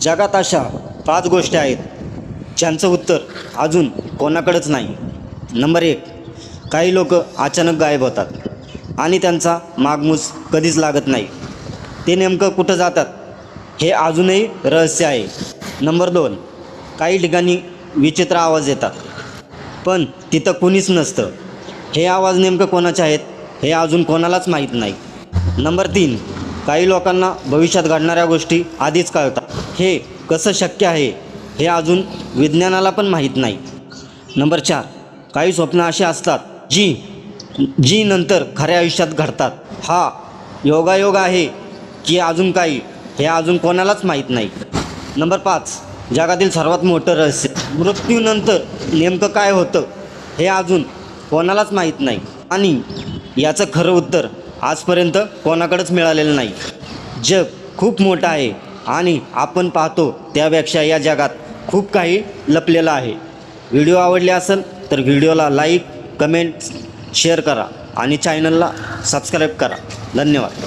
जगात अशा 5 गोष्टी आहेत ज्यांचं उत्तर अजून कोणाकडेच नाही. नंबर 1, काही लोक अचानक गायब होतात आणि त्यांचा मागमूस कधीच लागत नाही. ते नेमकं कुठं जातात हे अजूनही रहस्य आहे. नंबर 2, काही ठिकाणी विचित्र आवाज येतात पण तिथं कुणीच नसतं. हे आवाज नेमकं कोणाचे आहेत हे अजून कोणालाच माहीत नाही. नंबर 3, काही लोकांना भविष्यात घडणाऱ्या गोष्टी आधीच कळतात. हे कसं शक्य आहे हे अजून विज्ञानाला पण माहीत नाही. नंबर 4, काही स्वप्न अशी असतात जी जी नंतर खऱ्या आयुष्यात घडतात. हा योगायोग आहे की अजून काही हे अजून कोणालाच माहीत नाही. नंबर 5, जगातील सर्वात मोठं रहस्य, मृत्यूनंतर नेमकं काय होतं हे अजून कोणालाच माहीत नाही आणि याचं खरं उत्तर आजपर्यंत कोणाकडेच मिळालेलं नाही. जग खूप मोठं आहे आणि आपण पाहतो त्यापेक्षा या जगात खूप काही लपलेलं आहे. व्हिडिओ आवडले असेल तर व्हिडिओला लाईक, कमेंट, शेअर करा आणि चॅनलला सबस्क्राईब करा. धन्यवाद.